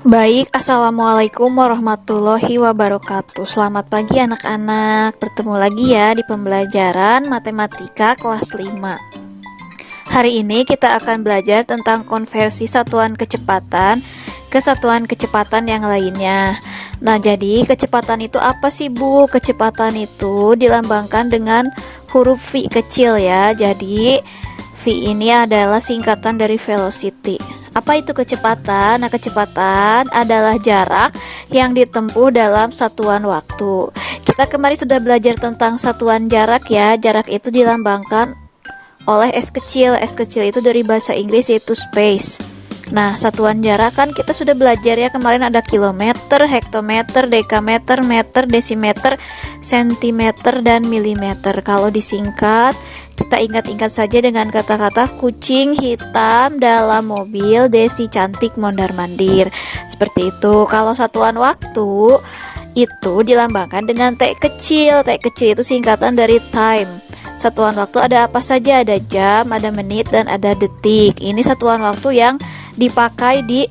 Baik, Assalamualaikum warahmatullahi wabarakatuh. Selamat pagi anak-anak. Bertemu lagi ya di pembelajaran matematika kelas 5. Hari ini kita akan belajar tentang konversi satuan kecepatan ke satuan kecepatan yang lainnya. Nah, jadi kecepatan itu apa sih, Bu? Kecepatan itu dilambangkan dengan huruf V kecil ya. Jadi V ini adalah singkatan dari velocity. Apa itu kecepatan? Nah, kecepatan adalah jarak yang ditempuh dalam satuan waktu. Kita kemarin sudah belajar tentang satuan jarak ya. Jarak itu dilambangkan oleh S kecil. S kecil itu dari bahasa Inggris yaitu space. Nah, satuan jarak kan kita sudah belajar ya. Kemarin ada kilometer, hektometer, dekameter, meter, desimeter, sentimeter, dan milimeter. Kalau disingkat, kita ingat-ingat saja dengan kata-kata kucing hitam dalam mobil, Desi cantik mondar-mandir. Seperti itu. Kalau satuan waktu itu dilambangkan dengan T kecil. T kecil itu singkatan dari time. Satuan waktu ada apa saja? Ada jam, ada menit, dan ada detik. Ini satuan waktu yang dipakai di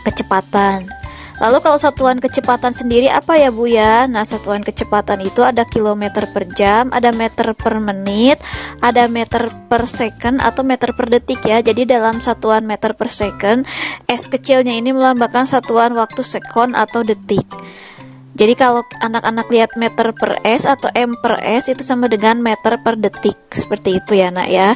kecepatan. Lalu kalau satuan kecepatan sendiri apa ya, Bu ya? Nah, satuan kecepatan itu ada kilometer per jam, ada meter per menit, ada meter per second atau meter per detik ya. Jadi dalam satuan meter per second, S kecilnya ini melambangkan satuan waktu sekon atau detik. Jadi kalau anak-anak lihat meter per S atau M per S itu sama dengan meter per detik. Seperti itu ya, Nak ya.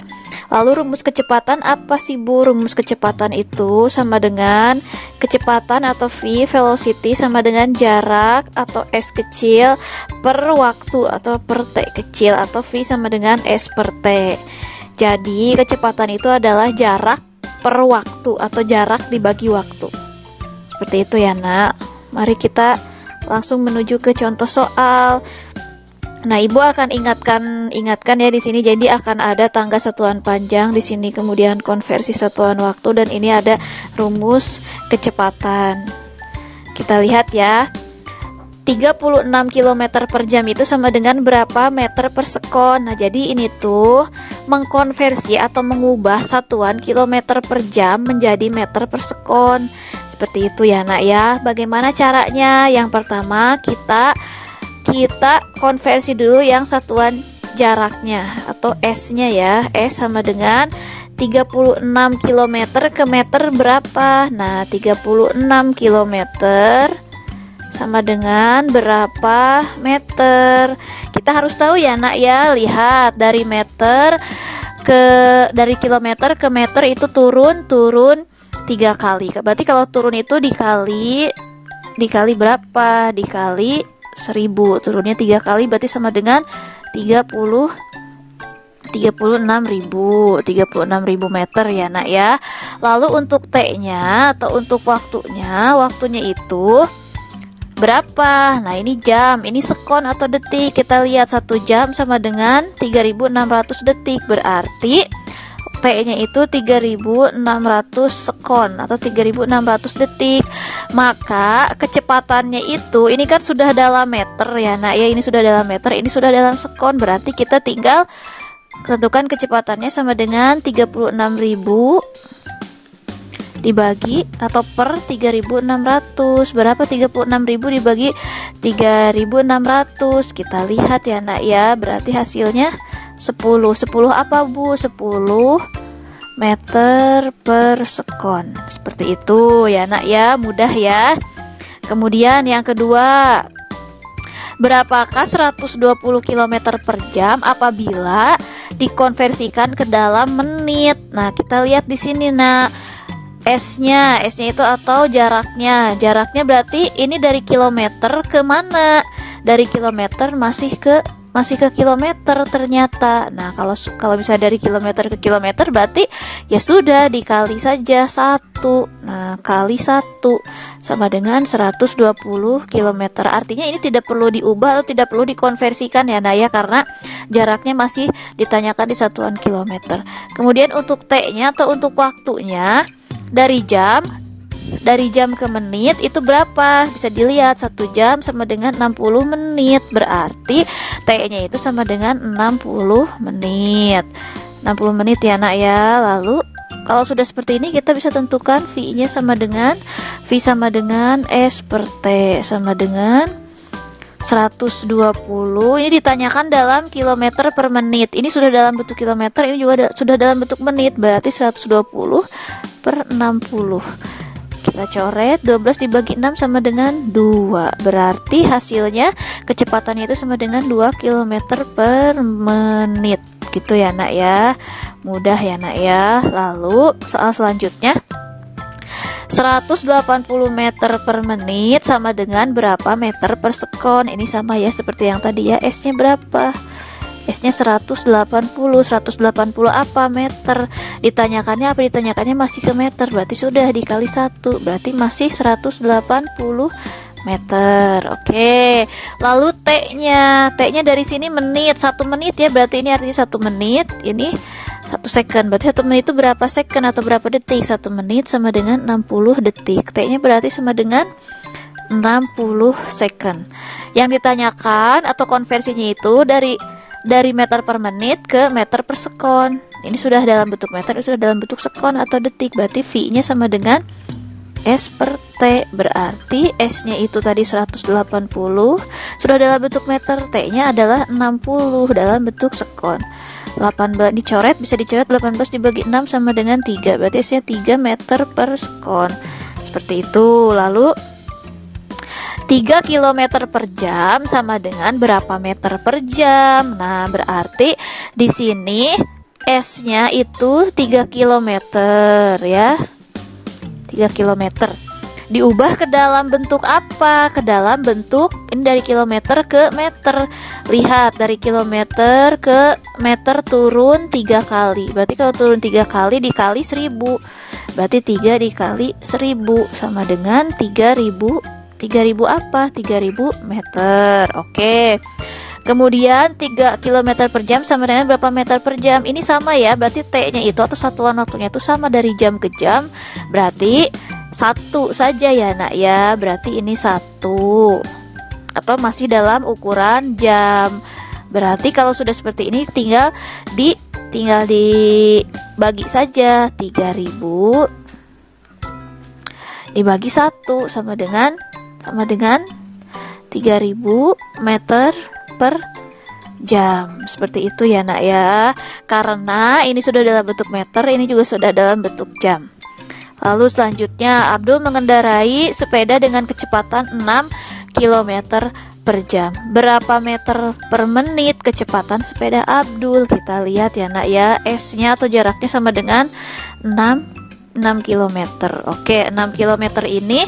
Lalu rumus kecepatan apa sih, Bu? Rumus kecepatan itu sama dengan kecepatan atau V, velocity sama dengan jarak atau S kecil per waktu atau per T kecil, atau V sama dengan S per T. Jadi kecepatan itu adalah jarak per waktu atau jarak dibagi waktu. Seperti itu ya, Nak. Mari kita langsung menuju ke contoh soal. Nah, Ibu akan ingatkan ya di sini. Jadi akan ada tangga satuan panjang di sini, kemudian konversi satuan waktu, dan ini ada rumus kecepatan. Kita lihat ya. 36 km per jam itu sama dengan berapa meter per sekon. Nah, jadi ini tuh mengkonversi atau mengubah satuan kilometer per jam menjadi meter per sekon. Seperti itu ya, Nak ya. Bagaimana caranya? Yang pertama kita konversi dulu yang satuan jaraknya atau S-nya ya. S sama dengan 36 km ke meter berapa? Nah, 36 km sama dengan berapa meter? Kita harus tahu ya, Nak ya. Lihat dari kilometer ke meter itu turun 3 kali. Berarti kalau turun itu dikali berapa? Dikali 1000. Turunnya 3 kali berarti sama dengan 36.000 meter ya, Nak ya. Lalu untuk T-nya atau untuk waktunya itu berapa? Nah, ini jam, ini sekon atau detik. Kita lihat 1 jam sama dengan 3600 detik. Berarti T-nya itu 3600 sekon atau 3600 detik. Maka kecepatannya itu, ini kan sudah dalam meter ya, Nak ya. Ini sudah dalam meter, ini sudah dalam sekon. Berarti kita tinggal tentukan kecepatannya sama dengan 36.000 dibagi atau per 3600. Berapa 36.000 dibagi 3600? Kita lihat ya, Nak ya. Berarti hasilnya 10 apa, Bu? 10 meter per sekon. Seperti itu ya, Nak ya. Mudah ya. Kemudian yang kedua, berapakah 120 km per jam apabila dikonversikan ke dalam menit? Nah, kita lihat di sini, Nak. S-nya itu atau jaraknya. Jaraknya berarti ini dari kilometer ke mana? Dari kilometer masih ke kilometer ternyata. Nah, kalau misalnya dari kilometer ke kilometer berarti ya sudah dikali saja 1. Nah, kali 1 sama dengan 120 km. Artinya ini tidak perlu diubah atau tidak perlu dikonversikan ya, Nah ya, karena jaraknya masih ditanyakan di satuan kilometer. Kemudian untuk T-nya atau untuk waktunya, dari jam ke menit itu berapa? Bisa dilihat 1 jam sama dengan 60 menit. Berarti T-nya itu sama dengan 60 menit. 60 menit ya, Nak ya. Lalu Kalau sudah seperti ini kita bisa tentukan V-nya sama dengan S per T sama dengan 120. Ini ditanyakan dalam kilometer per menit. Ini sudah dalam bentuk kilometer, ini juga sudah dalam bentuk menit, berarti 120 per 60. Kita coret, 12 dibagi 6 sama dengan 2. Berarti hasilnya kecepatannya itu sama dengan 2 km per menit. Gitu ya nak ya. Mudah ya nak ya. Lalu soal selanjutnya, 180 meter per menit sama dengan berapa meter per sekon? Ini sama ya seperti yang tadi ya. S-nya berapa? S-nya 180. 180 apa? Meter. Ditanyakannya apa? Ditanyakannya masih ke meter. Berarti sudah dikali 1. Berarti masih 180 meter. Oke. Lalu T-nya. T-nya dari sini menit. 1 menit ya. Berarti ini artinya 1 menit. Ini 1 second. Berarti 1 menit itu berapa second atau berapa detik? 1 menit sama dengan 60 detik. T-nya berarti sama dengan 60 second. Yang ditanyakan atau konversinya itu dari meter per menit ke meter per sekon. Ini sudah dalam bentuk meter, ini sudah dalam bentuk sekon atau detik. Berarti V-nya sama dengan S per T. Berarti S-nya itu tadi 180 sudah dalam bentuk meter, T-nya adalah 60 dalam bentuk sekon. 18 dicoret, bisa dicoret, 18 dibagi 6 sama dengan 3. Berarti S-nya 3 meter per sekon. Seperti itu. Lalu 3 km per jam sama dengan berapa meter per jam? Nah, berarti di sini S-nya itu 3 km ya. 3 km. Diubah ke dalam bentuk apa? Ke dalam bentuk, ini dari kilometer ke meter. Lihat, dari kilometer ke meter turun 3 kali. Berarti kalau turun 3 kali dikali 1000. Berarti 3 dikali 1000 sama dengan 3000. 3000 apa? 3000 meter. Oke. Kemudian 3 km per jam sama dengan berapa meter per jam? Ini sama ya, berarti T-nya itu atau satuan waktunya itu sama dari jam ke jam. Berarti 1 saja ya nak ya. Berarti ini 1. Atau masih dalam ukuran jam. Berarti kalau sudah seperti ini tinggal dibagi saja. 3000 dibagi 1 sama dengan 3000 meter per jam. Seperti itu ya nak ya. Karena ini sudah dalam bentuk meter, ini juga sudah dalam bentuk jam. Lalu selanjutnya, Abdul mengendarai sepeda dengan kecepatan 6 km per jam. Berapa meter per menit kecepatan sepeda Abdul? Kita lihat ya nak ya. S-nya atau jaraknya sama dengan 6 km. Oke, 6 km ini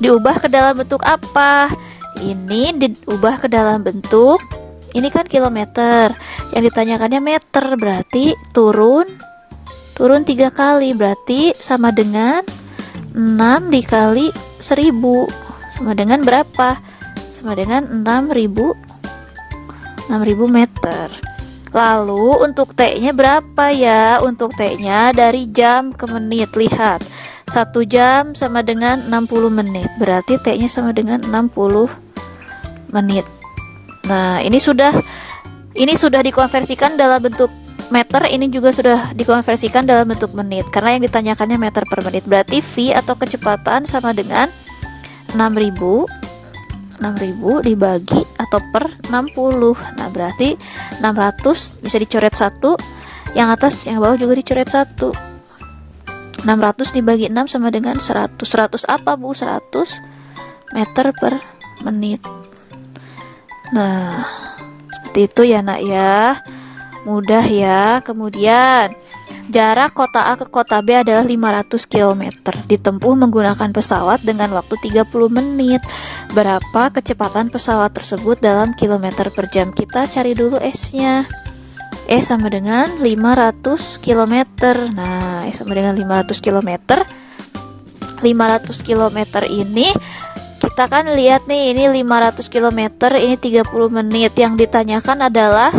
diubah ke dalam bentuk apa? Ini diubah ke dalam bentuk, ini kan kilometer, yang ditanyakannya meter, berarti turun 3 kali, berarti sama dengan 6 dikali 1000 sama dengan berapa? Sama dengan 6000 meter. Lalu untuk T-nya berapa ya? Untuk T-nya dari jam ke menit. Lihat, 1 jam sama dengan 60 menit. Berarti T-nya sama dengan 60 menit. Nah, ini sudah dikonversikan dalam bentuk meter, ini juga sudah dikonversikan dalam bentuk menit. Karena yang ditanyakannya meter per menit. Berarti V atau kecepatan sama dengan 6000 dibagi atau per 60. Nah, berarti 600 bisa dicoret 1, yang atas yang bawah juga dicoret 1. 600 dibagi 6 sama dengan 100. 100 apa Bu? 100 meter per menit. Nah, seperti itu ya nak ya. Mudah ya. Kemudian jarak kota A ke kota B adalah 500 km. Ditempuh menggunakan pesawat dengan waktu 30 menit. Berapa kecepatan pesawat tersebut dalam kilometer per jam? Kita cari dulu S-nya. S sama dengan 500 km. Nah, S sama dengan 500 km. 500 km ini kita kan lihat nih, ini 500 km, ini 30 menit. Yang ditanyakan adalah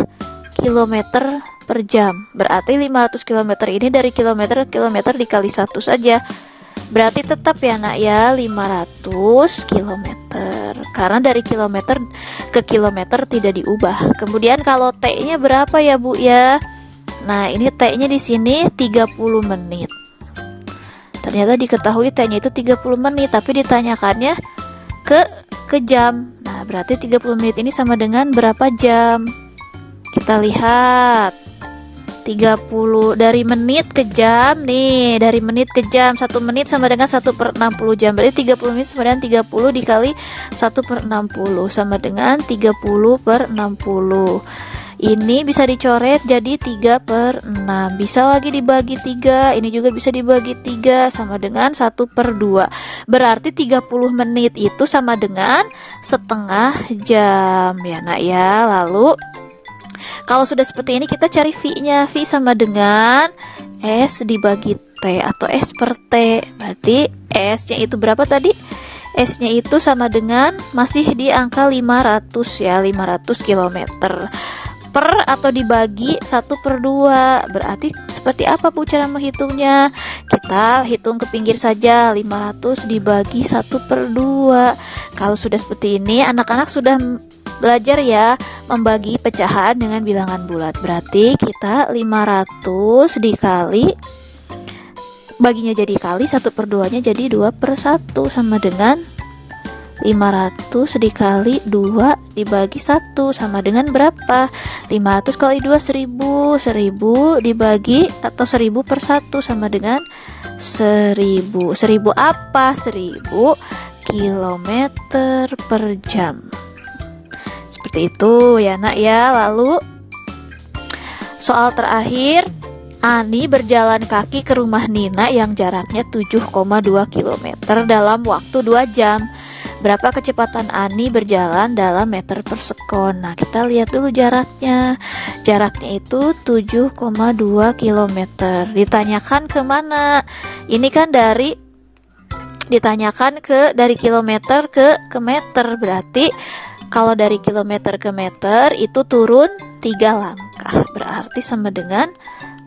kilometer per jam. Berarti 500 km ini dari kilometer ke kilometer dikali 1 saja. Berarti tetap ya nak ya, 500 km. Karena dari kilometer ke kilometer tidak diubah. Kemudian kalau T-nya berapa ya Bu ya? Nah, ini T-nya di sini 30 menit. Ternyata diketahui T-nya itu 30 menit, tapi ditanyakannya ke jam. Nah, berarti 30 menit ini sama dengan berapa jam? Kita lihat. 30 dari menit ke jam nih, dari menit ke jam, 1 menit sama dengan 1/60 jam, berarti 30 menit sama dengan 30 dikali 1/60 sama dengan 30/60. Ini bisa dicoret jadi 3/6, bisa lagi dibagi 3, ini juga bisa dibagi 3 sama dengan 1/2. Berarti 30 menit itu sama dengan setengah jam ya nak ya. Lalu kalau sudah seperti ini kita cari V-nya. V sama dengan S dibagi T atau S per T. Berarti S-nya itu berapa tadi? S-nya itu sama dengan masih di angka 500 ya, 500 km. Per atau dibagi 1/2. Berarti seperti apa Bu cara menghitungnya? Kita hitung ke pinggir saja, 500 dibagi 1/2. Kalau sudah seperti ini, anak-anak sudah belajar ya membagi pecahan dengan bilangan bulat. Berarti kita 500 dikali, baginya jadi kali, 1/2-nya jadi 2/1 sama dengan 500 dikali 2 dibagi 1 sama dengan berapa? 500 kali 2 1000, 1000 dibagi atau 1000/1 sama dengan 1000. 1000 apa? 1000 kilometer per jam. Seperti itu ya nak ya. Lalu soal terakhir, Ani berjalan kaki ke rumah Nina yang jaraknya 7,2 km dalam waktu 2 jam. Berapa kecepatan Ani berjalan dalam meter per sekon? Nah, kita lihat dulu jaraknya. Jaraknya itu 7,2 km. Ditanyakan ke mana? Ini kan ditanyakan dari kilometer ke meter. Berarti kalau dari kilometer ke meter itu turun 3 langkah. Berarti sama dengan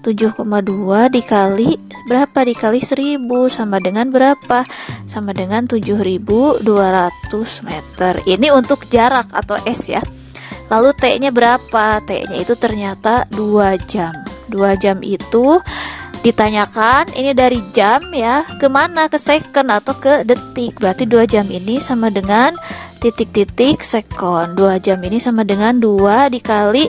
7,2 dikali berapa? Dikali 1000 sama dengan berapa? Sama dengan 7200 meter. Ini untuk jarak atau S ya. Lalu T-nya berapa? T-nya itu ternyata 2 jam. 2 jam itu ditanyakan ini dari jam ya, kemana? Ke second atau ke detik. Berarti 2 jam ini sama dengan titik-titik sekon. 2 jam ini sama dengan 2 dikali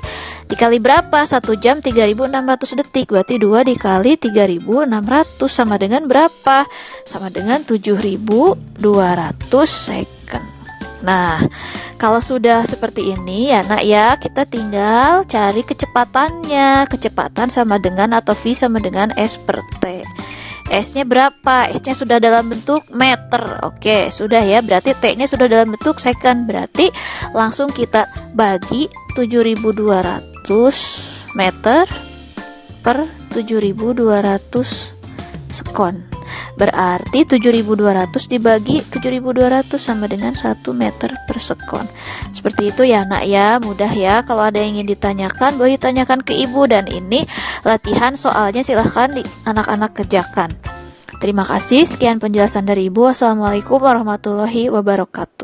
berapa? 1 jam 3600 detik. Berarti 2 dikali 3600 sama dengan berapa? Sama dengan 7200 second. Nah, kalau sudah seperti ini ya nak ya, kita tinggal cari kecepatannya. Kecepatan sama dengan atau V sama dengan S per T. S-nya berapa? S-nya sudah dalam bentuk meter. Oke, sudah ya. Berarti T-nya sudah dalam bentuk second. Berarti langsung kita bagi 7200 meter per 7200 sekon. Berarti 7200 dibagi 7200 sama dengan 1 meter per sekon. Seperti itu ya nak ya, mudah ya. Kalau ada yang ingin ditanyakan, boleh ditanyakan ke ibu. Dan ini latihan soalnya, silahkan anak-anak kerjakan. Terima kasih, sekian penjelasan dari ibu. Wassalamualaikum warahmatullahi wabarakatuh.